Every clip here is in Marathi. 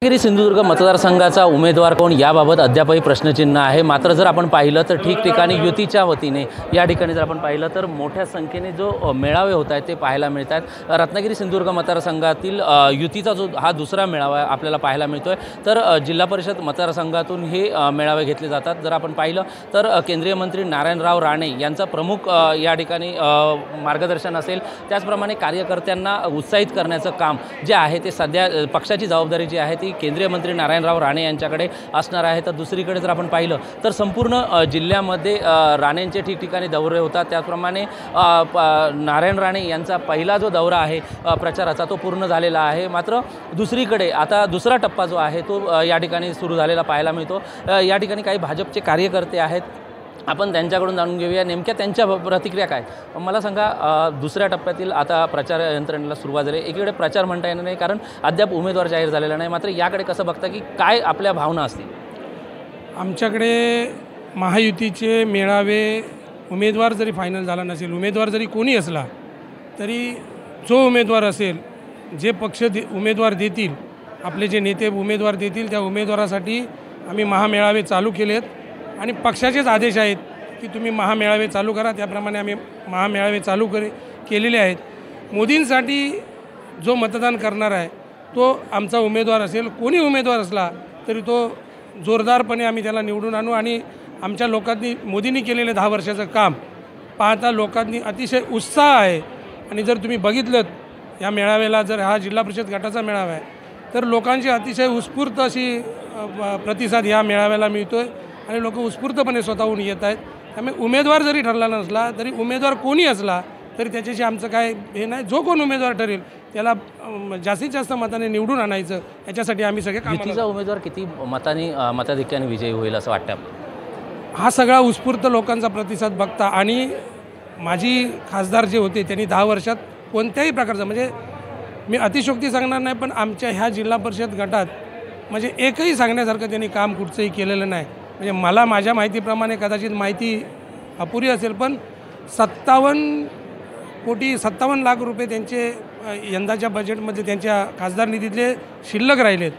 सिंधुदुर्ग मतदारसंघाचा उमेदवार कोण याबाबत अद्यापही प्रश्नचिन्ह आहे। मात्र जर आपण पाहिलं तर ठिकठिकाणी युतीच्या वतीने या ठिकाणी जर आपण पाहिलं तर मोठ्या संख्येने जो मेळावे होत आहेत ते पाहायला मिळतात। रत्नागिरी सिंधुदुर्ग मतदारसंघातील युतीचा जो हा दुसरा मेळावा आपल्याला पाहायला मिळतोय, तर जिल्हा परिषद मतदारसंघातून हे मेळावे घेतले जातात। जर आपण पाहिलं तर केंद्रीय मंत्री नारायणराव राणे यांचा प्रमुख या ठिकाणी मार्गदर्शन असेल, त्याचप्रमाणे कार्यकर्त्यांना उत्साहित करण्याचं काम जे आहे ते सध्या पक्षाची जबाबदारी जी आहे ती केंद्रीय मंत्री नारायणराव राणे यांच्याकडे असणार आहे। तर दुसरीकडे जर आपण पाहिलं तर संपूर्ण जिल्ह्यामध्ये राणेंचे ठिकठिकाणी दौरे होतात। त्याचप्रमाणे नारायण राणे यांचा पहिला जो दौरा आहे प्रचाराचा तो पूर्ण झालेला आहे। मात्र दुसरीकडे आता दुसरा टप्पा जो आहे तो या ठिकाणी सुरू झालेला पाहायला मिळतो। या ठिकाणी काही भाजपचे कार्यकर्ते आहेत, आपण त्यांच्याकडून जाणून घेऊया नेमक्या त्यांच्या प्रतिक्रिया काय। मला सांगा, दुसऱ्या टप्प्यातील आता प्रचार यंत्रणेला सुरुवात झाली, एकीकडे प्रचार म्हणता येणार नाही कारण अद्याप उमेदवार जाहीर झालेला नाही, मात्र याकडे कसं बघता की काय आपल्या भावना असतील? आमच्याकडे महायुतीचे मेळावे उमेदवार जरी फायनल झाला नसेल, उमेदवार जरी कोणी असला तरी जो उमेदवार असेल, जे पक्ष उमेदवार देतील, आपले जे नेते उमेदवार देतील त्या उमेदवारासाठी आम्ही महामेळावे चालू केलेत आणि पक्षाचेच आदेश आहेत की तुम्ही महामेळावे चालू करा। त्याप्रमाणे आम्ही महामेळावे चालू केलेले आहेत। मोदींसाठी जो मतदान करणार आहे तो आमचा उमेदवार असेल, कोणी उमेदवार असला तरी तो जोरदारपणे आम्ही त्याला निवडून आणू। आणि आमच्या लोकांनी मोदींनी केलेले 10 वर्षाचं काम पाहता लोकांनी अतिशय उत्साह आहे। आणि जर तुम्ही बघितलं या मेळाव्याला, जर हा जिल्हा परिषद गटाचा मेळावा आहे तर लोकांची अतिशय उत्स्फूर्त अशी प्रतिसाद या मेळाव्याला मिळतो आहे आणि लोक उत्स्फूर्तपणे स्वतःहून येत आहेत। त्यामुळे उमेदवार जरी ठरला नसला तरी उमेदवार कोणी असला तरी त्याच्याशी आमचं काय हे नाही, जो कोण उमेदवार ठरेल त्याला जास्तीत जास्त मताने निवडून आणायचं, याच्यासाठी आम्ही सगळे युतीचा उमेदवार किती मताधिक्याने विजयी होईल असं वाटतं? हा सगळा उत्स्फूर्त लोकांचा प्रतिसाद बघता आणि माझी खासदार जे होते त्यांनी 10 वर्षात कोणत्याही प्रकारचं, म्हणजे मी अतिशयोक्ती सांगणार नाही पण आमच्या ह्या जिल्हा परिषद गटात म्हणजे एकही सांगण्यासारखं त्यांनी काम कुठचंही केलेलं नाही। म्हणजे मला माझ्या माहितीप्रमाणे कदाचित माहिती अपुरी असेल पण 57 लाख रुपये त्यांचे यंदाच्या बजेटमध्ये त्यांच्या खासदार निधीतले शिल्लक राहिलेत।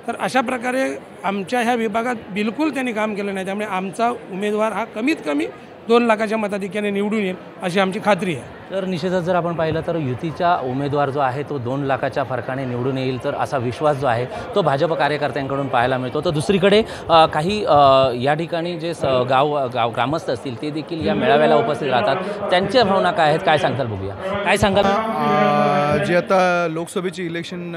तर अशा प्रकारे आमच्या ह्या विभागात बिलकुल त्यांनी काम केलं नाही। त्यामुळे आमचा उमेदवार हा कमीत कमी 2 लाखाच्या मताधिक्याने निवडून येईल अशी आमची खात्री आहे। तर निश्चितच जर आपण पाहिलं तर युतीचा उमेदवार जो आहे तो 2 लाखाच्या फरकाने निवडून येईल, तर असा विश्वास जो आहे तो भाजप कार्यकर्त्यांकडून पाहायला मिळतो। तर दुसरीकडे काही या ठिकाणी जे ग्रामस्थ असतील ते देखील या मेळाव्याला उपस्थित राहतात, त्यांच्या भावना काय आहेत, काय सांगताल बघूया, काय सांगाल? जे आता लोकसभेची इलेक्शन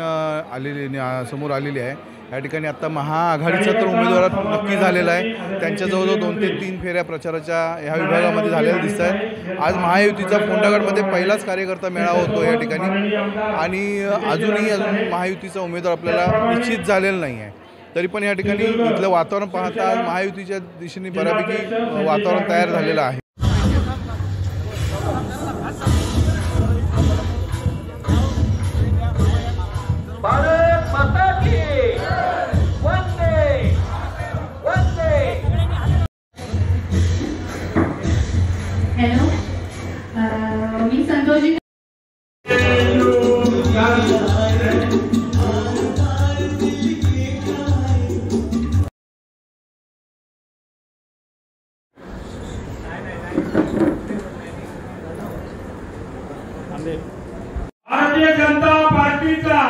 समोर आलेली आहे, या ठिकाणी आता महाआघाडीचा तर उमेदवार नक्की झालेला आहे। त्यांच्या जवळजवळ 2 ते 3 फेऱ्या प्रचाराच्या ह्या विभागामध्ये झालेल्या दिसत आहेत। आज महायुतीचा फोंडागडमध्ये पहिलाच कार्यकर्ता मेळावा होतो या ठिकाणी आणि अजून महायुतीचा उमेदवार आपल्याला निश्चित झालेला नाही आहे। तरी पण या ठिकाणी इथलं वातावरण पाहता आज महायुतीच्या दिशेने बऱ्यापैकी वातावरण तयार झालेलं आहे। हॅलो, मी संतोषी। भारतीय जनता पार्टीचा,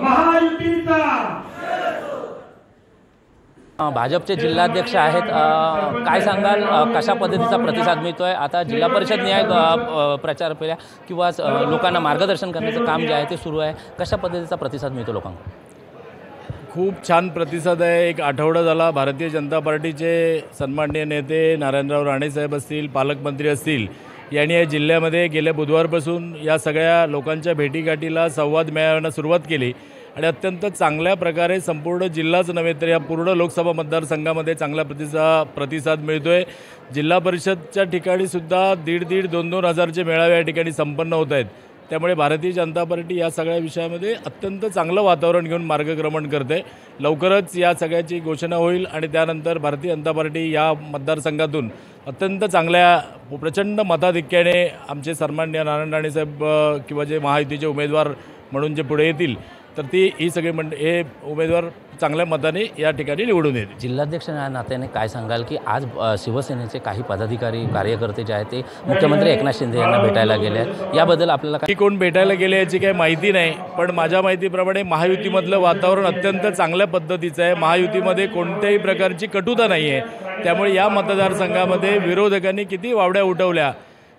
महायुतीचा। भाजपचे जिल्हाध्यक्ष आहेत, काय सांगाल कशा पद्धतीचा प्रतिसाद मिळतोय? आता जिल्हा परिषद न्याय प्रचार फेऱ्या किंवा लोकांना मार्गदर्शन करण्याचं काम जे आहे ते सुरू आहे, कशा पद्धतीचा प्रतिसाद मिळतो लोकांना? खूप छान प्रतिसाद आहे। एक आठवडा झाला भारतीय जनता पार्टीचे सन्माननीय नेते नारायणराव राणे साहेब असतील, पालकमंत्री असतील, यांनी या जिल्ह्यामध्ये गेल्या बुधवारपासून या सगळ्या लोकांच्या भेटीगाठीला संवाद मेळाव्यांना सुरुवात केली आणि अत्यंत चांगल्या प्रकारे संपूर्ण जिल्हाच नव्हे तर या पूर्ण लोकसभा मतदारसंघामध्ये चांगला प्रतिसाद मिळतो आहे। जिल्हा परिषदच्या ठिकाणीसुद्धा 1,500-2,000 हजारचे मेळावे या ठिकाणी संपन्न होत आहेत। त्यामुळे भारतीय जनता पार्टी या सगळ्या विषयामध्ये अत्यंत चांगलं वातावरण घेऊन मार्गक्रमण करते। लवकरच या सगळ्याची घोषणा होईल आणि त्यानंतर भारतीय जनता पार्टी या मतदारसंघातून अत्यंत चांगल्या प्रचंड मताधिक्याने आमचे सन्माननीय नारायण राणे साहेब किंवा जे महायुतीचे उमेदवार म्हणून जे पुढे येतील तर ही सगळी हे उमेदवार चांगल्या मताने या ठिकाणी निवडून येतील. जिल्हाध्यक्ष या नात्याने काय सांगाल की आज शिवसेनेचे काही पदाधिकारी कार्यकर्ते जे आहेत ते मुख्यमंत्री एकनाथ शिंदे यांना भेटायला गेले आहेत, याबद्दल आपल्याला की कोण भेटायला गेले याची काही माहिती नाही, पण माझ्या माहितीप्रमाणे महायुतीमधलं वातावरण अत्यंत चांगल्या पद्धतीचं आहे. महायुतीमध्ये कोणत्याही प्रकारची कटुता नाही आहे. त्यामुळे या मतदारसंघामध्ये विरोधकांनी किती वावड्या उठवल्या,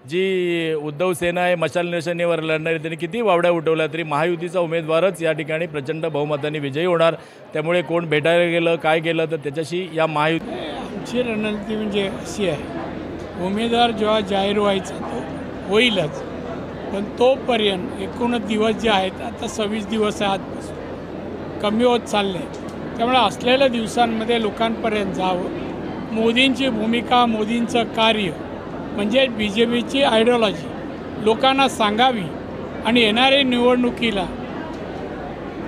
जी उद्धव सेना आहे मशाल निशाणीवर लढणारी त्यांनी किती वावड्या उठवल्या, तरी महायुतीचा उमेदवारच या ठिकाणी प्रचंड बहुमताने विजयी होणार. त्यामुळे कोण भेटायला गेलं काय केलं तर त्याच्याशी या महायुती आमची रणनीती म्हणजे अशी आहे, उमेदवार जेव्हा जाहीर व्हायचा तो होईलच, पण तोपर्यंत एकूणच दिवस जे आहेत आता 26 दिवस आजपासून कमी होत चालले. त्यामुळे असलेल्या दिवसांमध्ये लोकांपर्यंत जावं. मोदींची भूमिका मोदींचं कार्य म्हणजे BJPची आयडिओलॉजी लोकांना सांगावी आणि येणाऱ्या निवडणुकीला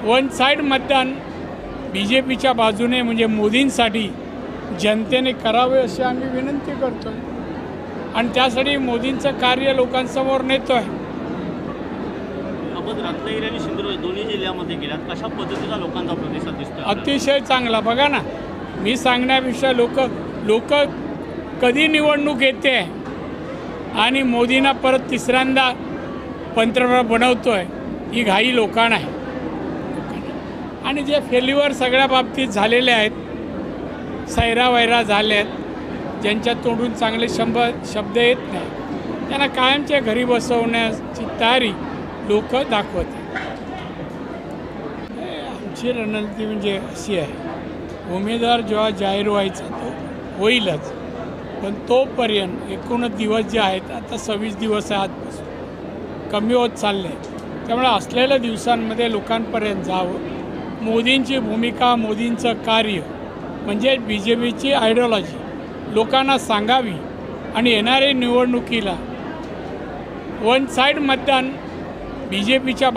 वन साईड मतदान BJPच्या बाजूने म्हणजे मोदींसाठी जनतेने करावे अशी आम्ही विनंती करतो आणि त्यासाठी मोदींचं कार्य लोकांसमोर नेतो आहे. आपण रत्नागिरी आणि सिंधुदुर्ग दोन्ही जिल्ह्यामध्ये गेल्यात, कशा पद्धतीचा लोकांचा प्रतिसाद दिसतो? अतिशय चांगला. बघा ना, मी सांगण्यापेक्षा लोक कधी निवडणूक येते आणि मोदींना परत तिसऱ्यांदा पंतप्रधान बनवतोय ही घाई लोकांना आहे. आणि जे फेल्युअर सगळ्या बाबतीत झालेले आहेत, सैरावैरा झाले आहेत, ज्यांच्या तोंडून चांगले शब्द येत नाही, त्यांना कायमच्या घरी बसवण्याची तयारी लोक दाखवत आहेत. आमची रणनीती म्हणजे अशी आहे, उमेदवार जेव्हा जाहीर व्हायचा तो होईलच, पण तोपर्यंत एकूणच दिवस जे आहेत आता 26 दिवस आजपासून कमी होत चालले. त्यामुळे असलेल्या दिवसांमध्ये लोकांपर्यंत जावं. मोदींची भूमिका मोदींचं कार्य म्हणजे BJPची आयडिओलॉजी लोकांना सांगावी आणि येणाऱ्या निवडणुकीला वन साईड मतदान BJPच्या